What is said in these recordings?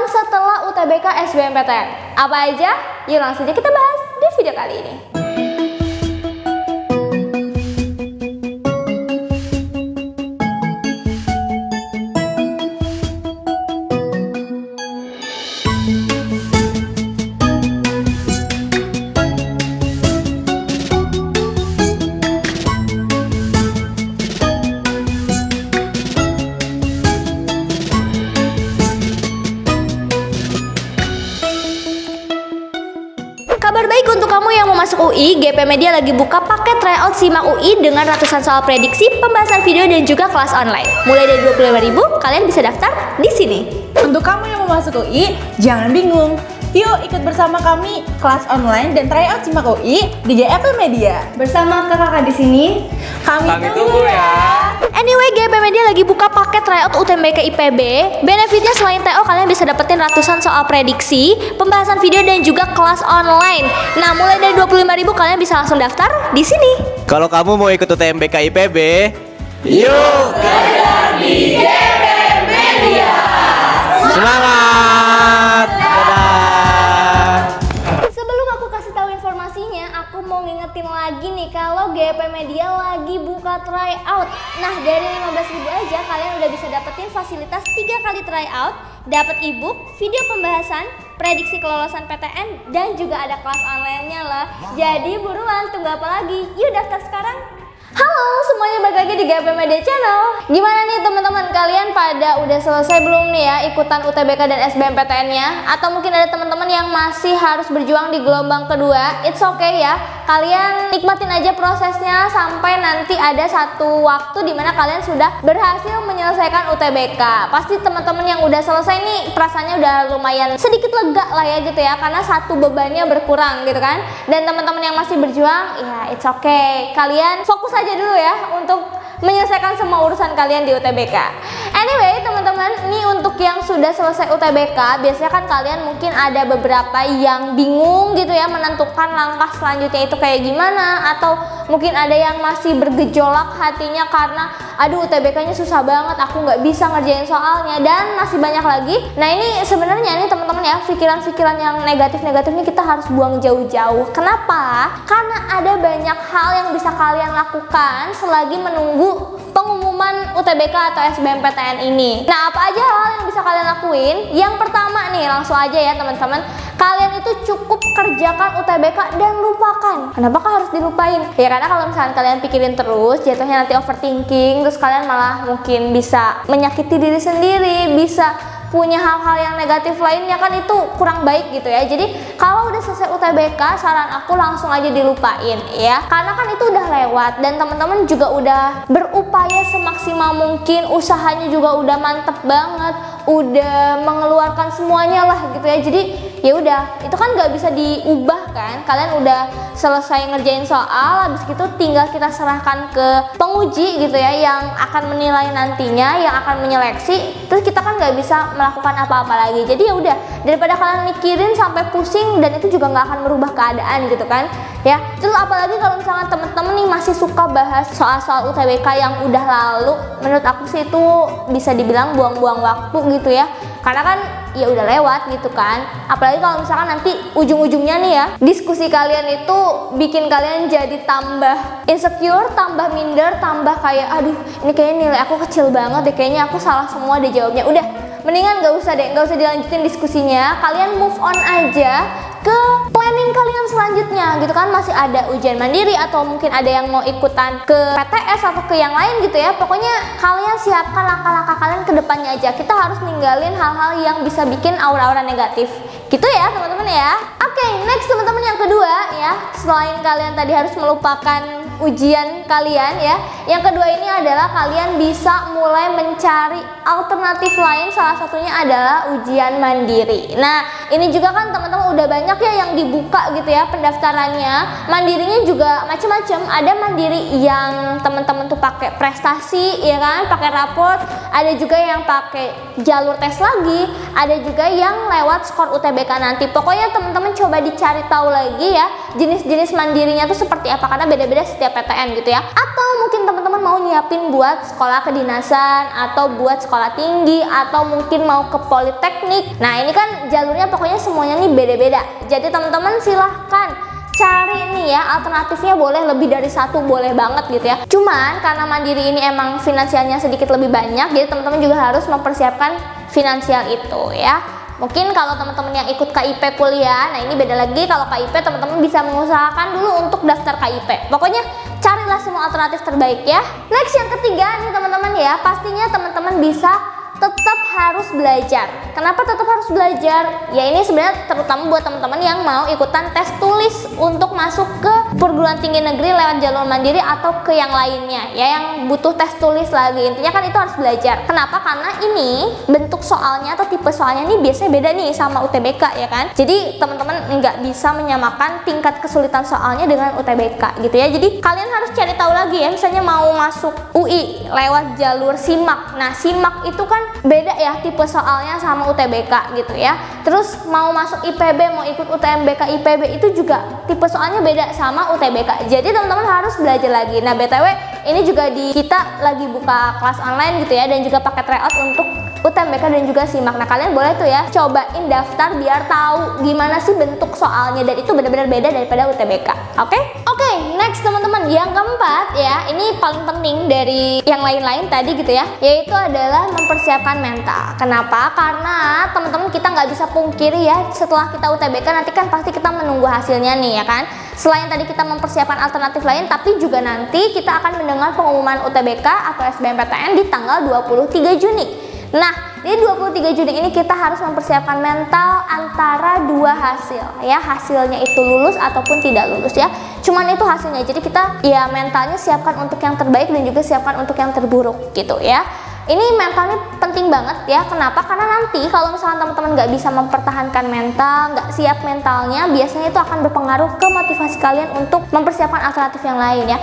keseruan setelah UTBK SBMPTN. Apa aja? Yuk langsung aja kita bahas di video kali ini. Kabar baik untuk kamu yang mau masuk UI, GP Media lagi buka paket tryout Simak UI dengan ratusan soal prediksi, pembahasan video dan juga kelas online. Mulai dari 25.000, kalian bisa daftar di sini. Untuk kamu yang mau masuk UI, jangan bingung. Yuk ikut bersama kami kelas online dan tryout Simak UI di GP Media. Bersama kakak-kakak di sini, kami tunggu ya. Anyway, GP Media lagi buka paket tryout UTBK IPB. Benefitnya selain TO, kalian bisa dapetin ratusan soal prediksi, pembahasan video dan juga kelas online. Nah, mulai dari 25.000 kalian bisa langsung daftar di sini. Kalau kamu mau ikut UTBK IPB, yuk kerja di GP Media. Semangat. Dadah. Sebelum aku kasih tahu informasinya, aku mau ngingetin lagi nih kalau GP Media lagi buka tryout. Nah, dari 15.000 aja kalian udah bisa dapetin fasilitas 3 kali tryout, dapat ebook, video pembahasan, prediksi kelolosan PTN, dan juga ada kelas online-nya lah. Jadi buruan, tunggu apa lagi? Yuk daftar sekarang. Halo semuanya, balik lagi di GP Media Channel. Gimana nih teman-teman, kalian pada udah selesai belum nih ya ikutan UTBK dan SBMPTN-nya? Atau mungkin ada teman-teman yang masih harus berjuang di gelombang kedua? It's okay ya, kalian nikmatin aja prosesnya sampai nanti ada satu waktu dimana kalian sudah berhasil menyelesaikan UTBK. Pasti teman-teman yang udah selesai nih perasaannya udah lumayan sedikit lega lah ya gitu ya, karena satu bebannya berkurang gitu kan. Dan teman-teman yang masih berjuang, ya it's okay, kalian fokus aja dulu ya untuk menyelesaikan semua urusan kalian di UTBK. Anyway teman-teman, ini untuk yang sudah selesai UTBK, biasanya kan kalian mungkin ada beberapa yang bingung gitu ya menentukan langkah selanjutnya itu kayak gimana, atau mungkin ada yang masih bergejolak hatinya karena aduh UTBK-nya susah banget, aku nggak bisa ngerjain soalnya, dan masih banyak lagi. Nah ini sebenarnya nih teman-teman ya, pikiran-pikiran yang negatif-negatif ini kita harus buang jauh-jauh. Kenapa? Karena ada banyak hal yang bisa kalian lakukan selagi menunggu pengumuman UTBK atau SBMPTN ini. Nah, apa aja hal yang bisa kalian lakuin? Yang pertama nih, langsung aja ya teman-teman, kalian itu cukup kerjakan UTBK dan lupakan. Kenapa harus dilupain? Ya karena kalau misalnya kalian pikirin terus, jatuhnya nanti overthinking, terus kalian malah mungkin bisa menyakiti diri sendiri, bisa punya hal-hal yang negatif lainnya, kan itu kurang baik gitu ya. Jadi kalau udah selesai UTBK, saran aku langsung aja dilupain ya, karena kan itu udah lewat dan teman-teman juga udah berupaya semaksimal mungkin, usahanya juga udah mantep banget, udah mengeluarkan semuanya lah gitu ya. Jadi ya udah, itu kan nggak bisa diubah kan, kalian udah selesai ngerjain soal, habis gitu tinggal kita serahkan ke penguji gitu ya, yang akan menilai nantinya, yang akan menyeleksi, terus kita kan nggak bisa melakukan apa-apa lagi. Jadi ya udah, daripada kalian mikirin sampai pusing dan itu juga nggak akan merubah keadaan gitu kan ya. Terus apalagi kalau misalnya temen-temen nih masih suka bahas soal-soal UTBK yang udah lalu, menurut aku sih itu bisa dibilang buang-buang waktu gitu ya, karena kan ya udah lewat gitu kan. Apalagi kalau misalkan nanti ujung-ujungnya nih ya, diskusi kalian itu bikin kalian jadi tambah insecure, tambah minder, tambah kayak aduh ini kayaknya nilai aku kecil banget deh, kayaknya aku salah semua deh jawabnya. Udah, mendingan gak usah dilanjutin diskusinya, kalian move on aja ke planning kalian selanjutnya gitu kan. Masih ada ujian mandiri atau mungkin ada yang mau ikutan ke PTS atau ke yang lain gitu ya. Pokoknya kalian siapkan langkah-langkah kalian ke depannya aja. Kita harus ninggalin hal-hal yang bisa bikin aura-aura negatif gitu ya teman-teman ya. Oke, next teman-teman, yang kedua ya, selain kalian tadi harus melupakan ujian kalian ya, yang kedua ini adalah kalian bisa mulai mencari alternatif lain. Salah satunya adalah ujian mandiri. Nah ini juga kan teman-teman udah banyak ya yang dibuka gitu ya pendaftarannya. Mandirinya juga macam-macam. Ada mandiri yang teman-teman tuh pakai prestasi ya kan, pakai raport. Ada juga yang pakai jalur tes lagi. Ada juga yang lewat skor UTBK nanti. Pokoknya teman-teman coba dicari tahu lagi ya jenis-jenis mandirinya tuh seperti apa, karena beda-beda setiap setiap PTN gitu ya. Atau mungkin teman-teman mau nyiapin buat sekolah kedinasan atau buat sekolah tinggi atau mungkin mau ke politeknik. Nah ini kan jalurnya pokoknya semuanya nih beda-beda. Jadi teman-teman silahkan cari nih ya, alternatifnya boleh lebih dari satu, boleh banget gitu ya. Cuman karena Mandiri ini emang finansialnya sedikit lebih banyak, jadi teman-teman juga harus mempersiapkan finansial itu ya. Mungkin kalau teman-teman yang ikut KIP kuliah, nah ini beda lagi. Kalau KIP teman-teman bisa mengusahakan dulu untuk daftar KIP. Pokoknya carilah semua alternatif terbaik ya. Next yang ketiga nih teman-teman ya, pastinya teman-teman bisa tetap harus belajar. Kenapa tetap harus belajar? Ya ini sebenarnya terutama buat teman-teman yang mau ikutan tes tulis untuk masuk ke perguruan tinggi negeri lewat jalur mandiri atau ke yang lainnya ya, yang butuh tes tulis lagi. Intinya kan itu harus belajar. Kenapa? Karena ini bentuk soalnya atau tipe soalnya ini biasanya beda nih sama UTBK ya kan. Jadi teman-teman nggak bisa menyamakan tingkat kesulitan soalnya dengan UTBK gitu ya. Jadi kalian harus cari tahu lagi ya, misalnya mau masuk UI lewat jalur SIMAK. Nah SIMAK itu kan beda ya tipe soalnya sama UTBK gitu ya. Terus mau masuk IPB, mau ikut UTMBK IPB itu juga tipe soalnya beda sama UTBK. Jadi teman-teman harus belajar lagi. Nah BTW ini juga kita lagi buka kelas online gitu ya, dan juga pakai tryout untuk UTMBK dan juga SIMAK. Nah kalian boleh tuh ya cobain daftar biar tahu gimana sih bentuk soalnya, dan itu benar-benar beda daripada UTBK. Oke? Oke, next teman-teman, yang keempat ya, ini paling penting dari yang lain-lain tadi gitu ya, yaitu adalah mempersiapkan mental. Kenapa? Karena teman-teman kita nggak bisa pungkiri ya, setelah kita UTBK nanti kan pasti kita menunggu hasilnya nih ya kan. Selain tadi kita mempersiapkan alternatif lain, tapi juga nanti kita akan mendengar pengumuman UTBK atau SBMPTN di tanggal 23 Juni. Nah, di 23 Juni ini kita harus mempersiapkan mental antara dua hasil ya, hasilnya itu lulus ataupun tidak lulus ya. Cuman itu hasilnya, jadi kita ya mentalnya siapkan untuk yang terbaik dan juga siapkan untuk yang terburuk gitu ya. Ini mentalnya penting banget ya. Kenapa? Karena nanti kalau misalnya teman-teman nggak bisa mempertahankan mental, nggak siap mentalnya, biasanya itu akan berpengaruh ke motivasi kalian untuk mempersiapkan alternatif yang lain ya.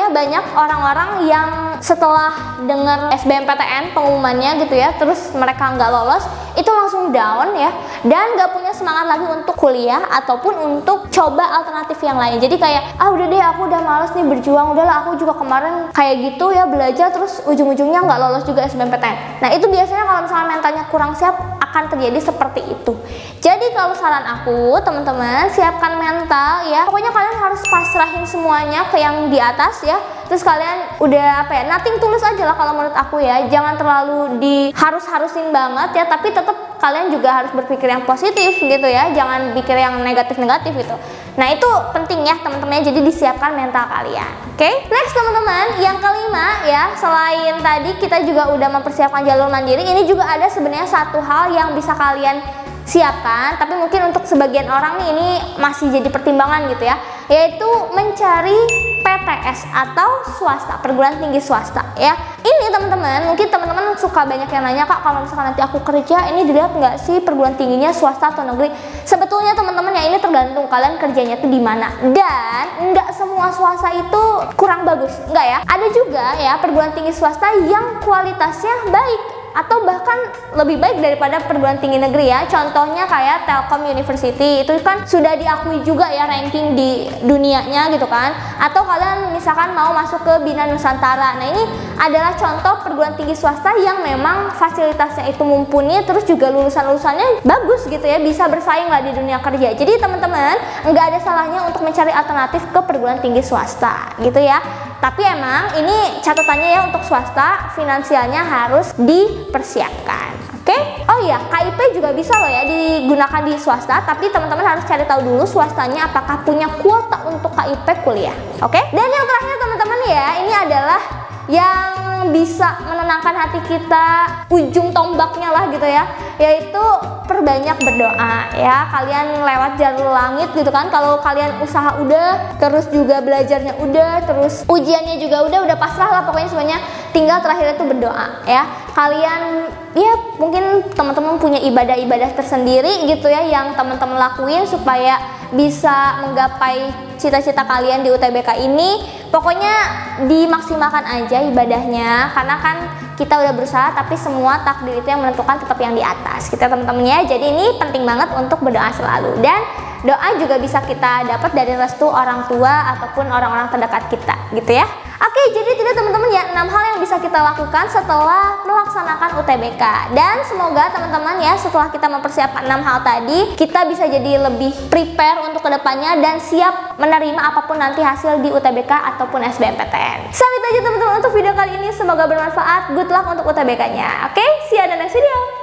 Banyak orang-orang yang setelah dengar SBMPTN pengumumannya gitu ya, terus mereka nggak lolos, itu langsung down ya, dan nggak punya semangat lagi untuk kuliah ataupun untuk coba alternatif yang lain. Jadi kayak, udah deh aku udah males nih berjuang, udahlah aku juga kemarin kayak gitu ya belajar, terus ujung-ujungnya nggak lolos juga SBMPTN. Nah itu biasanya kalau misalnya mentalnya kurang siap akan terjadi seperti itu. Jadi kalau saran aku teman-teman, siapkan mental ya. Pokoknya kalian harus pasrahin semuanya ke yang di atas ya. Terus kalian udah nothing tulus aja lah kalau menurut aku ya. Jangan terlalu harus-harusin banget ya, tapi tetap kalian juga harus berpikir yang positif gitu ya. Jangan pikir yang negatif-negatif gitu. Nah itu penting ya teman-teman, jadi disiapkan mental kalian. Oke? Next teman-teman, yang kelima ya, selain tadi kita juga udah mempersiapkan jalur mandiri, ini juga ada sebenarnya satu hal yang bisa kalian siapkan, tapi mungkin untuk sebagian orang nih ini masih jadi pertimbangan gitu ya, yaitu mencari PTS atau swasta, perguruan tinggi swasta ya. Ini teman-teman, mungkin teman-teman suka banyak yang nanya, Kak kalau misalkan nanti aku kerja ini dilihat nggak sih perguruan tingginya swasta atau negeri? Sebetulnya teman-teman ya ini tergantung kalian kerjanya tuh di mana, dan nggak semua swasta itu kurang bagus, nggak ya. Ada juga ya perguruan tinggi swasta yang kualitasnya baik atau bahkan lebih baik daripada perguruan tinggi negeri ya. Contohnya kayak Telkom University, itu kan sudah diakui juga ya ranking di dunianya gitu kan. Atau kalian misalkan mau masuk ke Bina Nusantara, nah ini adalah contoh perguruan tinggi swasta yang memang fasilitasnya itu mumpuni, terus juga lulusan-lulusannya bagus gitu ya, bisa bersaing lah di dunia kerja. Jadi teman-teman nggak ada salahnya untuk mencari alternatif ke perguruan tinggi swasta gitu ya. Tapi emang ini catatannya ya, untuk swasta finansialnya harus dipersiapkan. Oke? Oh iya, KIP juga bisa loh ya digunakan di swasta, tapi teman-teman harus cari tahu dulu swastanya apakah punya kuota untuk KIP kuliah. Oke? Dan yang terakhir teman-teman ya, ini adalah yang bisa menenangkan hati kita, ujung tombaknya lah gitu ya, yaitu perbanyak berdoa ya. Kalian lewat jalur langit gitu kan, kalau kalian usaha udah, terus juga belajarnya udah, terus ujiannya juga udah pasrah lah pokoknya semuanya, tinggal terakhir itu berdoa ya. Kalian ya mungkin teman-teman punya ibadah-ibadah tersendiri gitu ya yang teman-teman lakuin supaya bisa menggapai cita-cita kalian di UTBK ini. Pokoknya dimaksimalkan aja ibadahnya, karena kan kita udah berusaha, tapi semua takdir itu yang menentukan tetap yang di atas kita teman-teman ya. Jadi ini penting banget untuk berdoa selalu. Dan Doa juga bisa kita dapat dari restu orang tua ataupun orang-orang terdekat kita gitu ya. Oke, jadi itu dia teman-teman ya 6 hal yang bisa kita lakukan setelah melaksanakan UTBK. Dan semoga teman-teman ya setelah kita mempersiapkan 6 hal tadi, kita bisa jadi lebih prepare untuk kedepannya dan siap menerima apapun nanti hasil di UTBK ataupun SBMPTN. Sampai aja teman-teman untuk video kali ini, semoga bermanfaat. Good luck untuk UTBK-nya. Oke, see you on the next video.